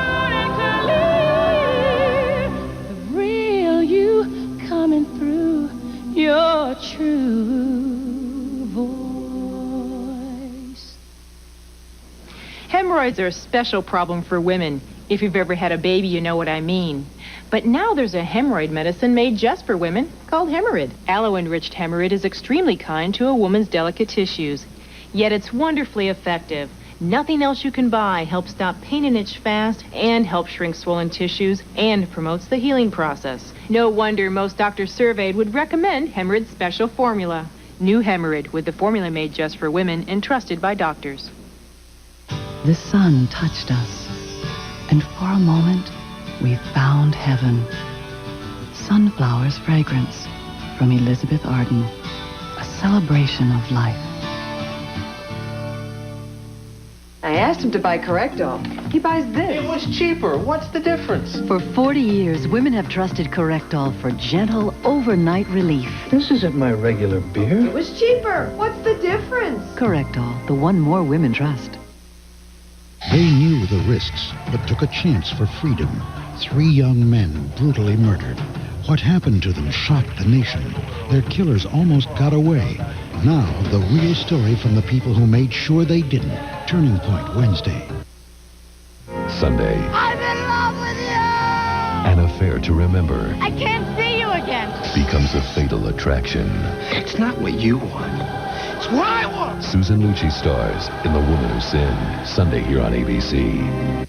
Speaker 1: Hemorrhoids are a special problem for women. If you've ever had a baby, you know what I mean. But now there's a hemorrhoid medicine made just for women called Hemorrhoid. Aloe-enriched Hemorrhoid is extremely kind to a woman's delicate tissues. Yet it's wonderfully effective. Nothing else you can buy helps stop pain and itch fast and helps shrink swollen tissues and promotes the healing process. No wonder most doctors surveyed would recommend Hemorrhoid's special formula. New Hemorrhoid with the formula made just for women and trusted by doctors.
Speaker 27: The sun touched us, and for a moment, we found heaven. Sunflower's fragrance from Elizabeth Arden, a celebration of life.
Speaker 4: I asked him to buy Correctol. He buys this.
Speaker 5: It was cheaper. What's the difference?
Speaker 9: For 40 years, women have trusted Correctol for gentle, overnight relief.
Speaker 5: This isn't my regular beer.
Speaker 4: It was cheaper. What's the difference?
Speaker 9: Correctol, the one more women trust.
Speaker 18: They knew the risks, but took a chance for freedom. 3 young men brutally murdered. What happened to them shocked the nation. Their killers almost got away. Now, the real story from the people who made sure they didn't. Turning Point, Wednesday.
Speaker 13: Sunday.
Speaker 21: I'm in love with you!
Speaker 13: An affair to remember
Speaker 21: I can't see you again.
Speaker 13: becomes a fatal attraction.
Speaker 5: It's not what you want. It's what I want!
Speaker 13: Susan Lucci stars in The Woman Who Sinned, Sunday here on ABC.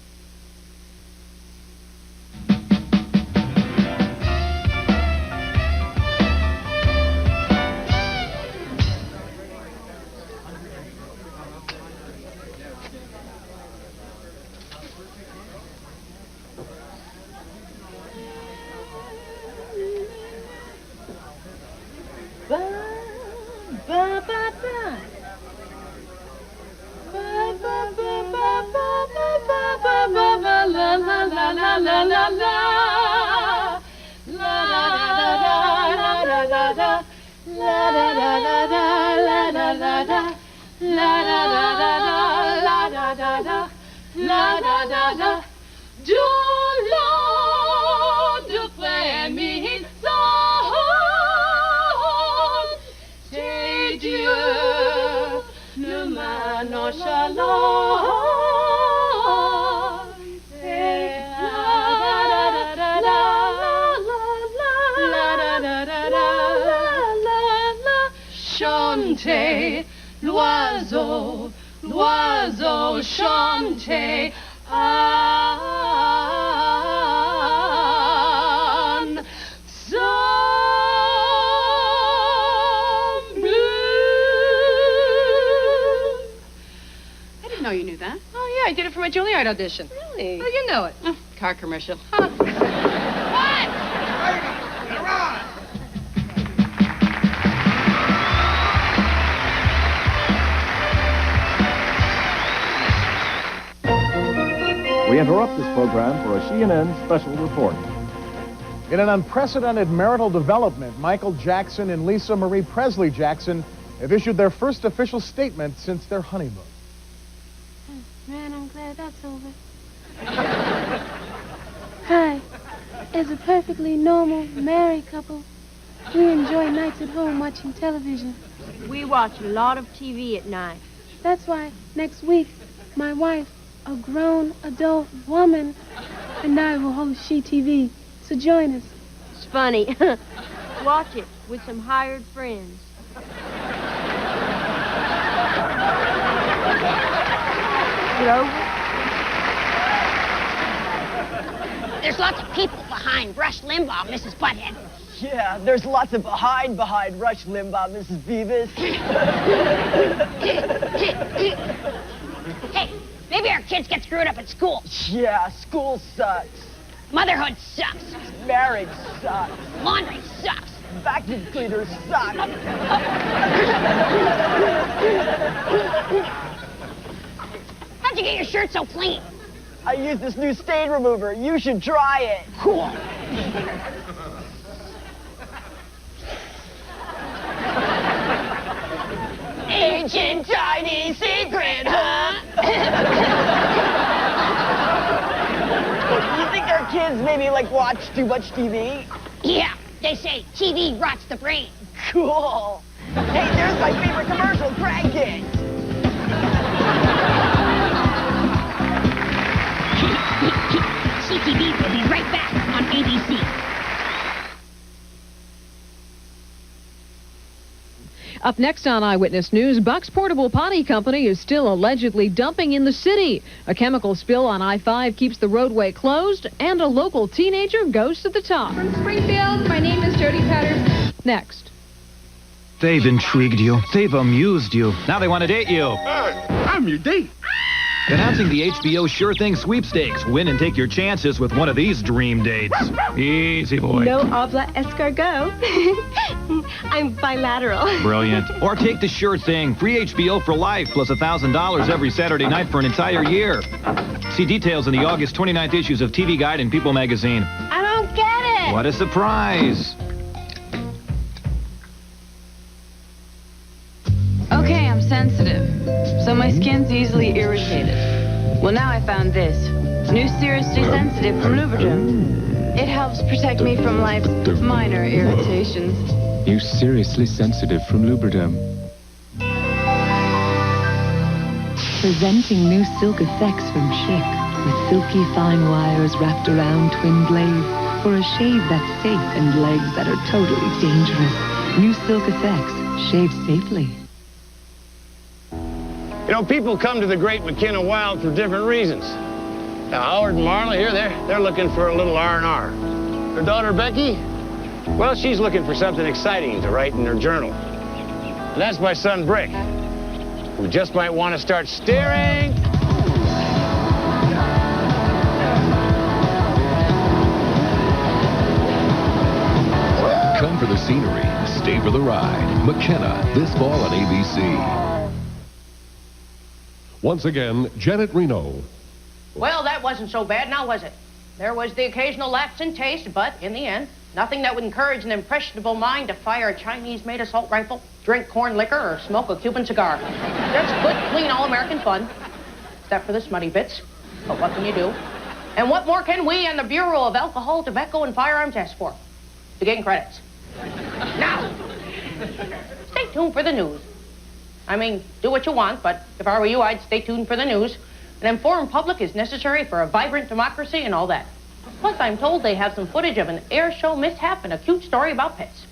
Speaker 21: Chantez, l'oiseau, l'oiseau, chantez, en
Speaker 22: I didn't know you knew that. Oh, yeah, I did it for my Juilliard audition. Really? Well, you know it. Car commercial. Huh.
Speaker 6: We interrupt this program for a CNN special report.
Speaker 7: In an unprecedented marital development, Michael Jackson and Lisa Marie Presley Jackson have issued their first official statement since their honeymoon.
Speaker 23: Man, I'm glad that's over. Hi. As a perfectly normal married couple, we enjoy nights at home watching television.
Speaker 24: We watch a lot of TV at night.
Speaker 23: That's why next week, my wife, a grown adult woman, and I will host She TV. So join us.
Speaker 24: It's funny. Watch it with some hired friends. Is it over?
Speaker 19: There's lots of people behind Rush Limbaugh, Mrs. Butthead.
Speaker 25: Yeah, there's lots of behind Rush Limbaugh, Mrs. Beavis.
Speaker 19: Hey, maybe our kids get screwed up at school.
Speaker 25: Yeah, school sucks.
Speaker 19: Motherhood sucks.
Speaker 25: Marriage sucks.
Speaker 19: Laundry sucks.
Speaker 25: Vacuum cleaners suck.
Speaker 19: How'd you get your shirt so clean?
Speaker 25: I use this new stain remover. You should try it.
Speaker 19: Cool. Ancient Chinese secret, huh?
Speaker 25: You think our kids maybe, watch too much TV?
Speaker 19: Yeah, they say TV rots the brain.
Speaker 25: Cool. Hey, there's my favorite commercial, Craig Kids.
Speaker 19: TV will be right back on ABC.
Speaker 8: Up next on Eyewitness News, Buck's Portable Potty Company is still allegedly dumping in the city. A chemical spill on I-5 keeps the roadway closed, and a local teenager goes to the top.
Speaker 10: From Springfield, my name is Jody Patterson.
Speaker 8: Next.
Speaker 12: They've intrigued you. They've amused you. Now they want to date you.
Speaker 14: I'm your date.
Speaker 12: Announcing the HBO Sure Thing sweepstakes. Win and take your chances with one of these dream dates. Easy, boy.
Speaker 15: No habla escargot. I'm bilateral.
Speaker 12: Brilliant. Or take the Sure Thing. Free HBO for life plus $1,000 every Saturday night for an entire year. See details in the August 29th issues of TV Guide and People magazine.
Speaker 15: I don't get it.
Speaker 12: What a surprise.
Speaker 16: Okay, I'm sensitive, so my skin's easily irritated. Well, now I found this. New Seriously Sensitive from Lubriderm. It helps protect me from life's minor irritations.
Speaker 17: New Seriously Sensitive from Lubriderm.
Speaker 27: Presenting new silk effects from Chic, with silky fine wires wrapped around twin blades for a shave that's safe and legs that are totally dangerous. New silk effects. Shave safely.
Speaker 26: You know, people come to the Great McKenna Wild for different reasons. Now, Howard and Marla here, they're looking for a little R&R. Their daughter, Becky, well, she's looking for something exciting to write in her journal. And that's my son, Brick, who just might want to start staring.
Speaker 13: Come for the scenery, stay for the ride. McKenna, this fall on ABC.
Speaker 28: Once again, Janet Reno.
Speaker 19: Well, that wasn't so bad, now was it? There was the occasional lapse in taste, but in the end, nothing that would encourage an impressionable mind to fire a Chinese-made assault rifle, drink corn liquor, or smoke a Cuban cigar. Just good, clean, all-American fun, except for the smutty bits. But what can you do? And what more can we and the Bureau of Alcohol, Tobacco, and Firearms ask for? To gain credits. Now, stay tuned for the news. I mean, do what you want, but if I were you, I'd stay tuned for the news. An informed public is necessary for a vibrant democracy and all that. Plus, I'm told they have some footage of an air show mishap and a cute story about pets.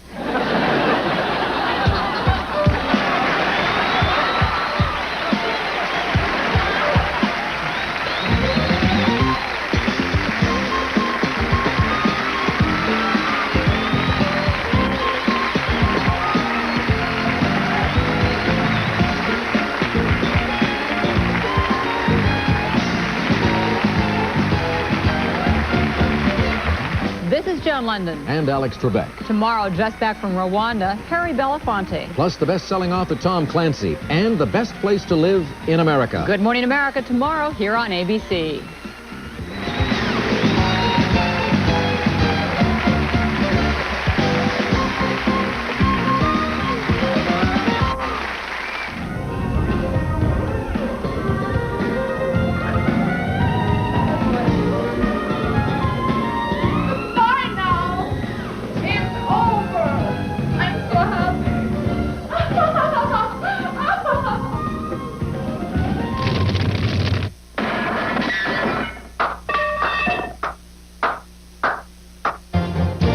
Speaker 29: This is Joan London.
Speaker 6: And Alex Trebek.
Speaker 29: Tomorrow, just back from Rwanda, Harry Belafonte.
Speaker 6: Plus the best-selling author Tom Clancy and the best place to live in America.
Speaker 29: Good Morning America tomorrow here on ABC.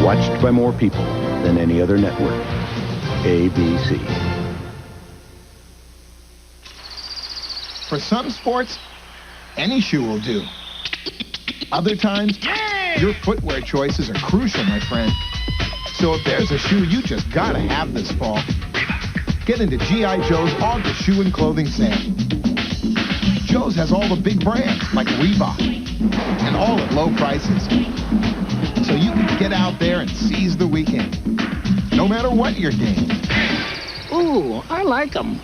Speaker 2: Watched by more people than any other network. ABC.
Speaker 7: For some sports, any shoe will do. Other times, your footwear choices are crucial, my friend. So if there's a shoe you just gotta have this fall, get into G.I. Joe's August shoe and clothing sale. Joe's has all the big brands like Reebok, and all at low prices. So you can get out there and seize the weekend, no matter what your game.
Speaker 21: Ooh, I like them.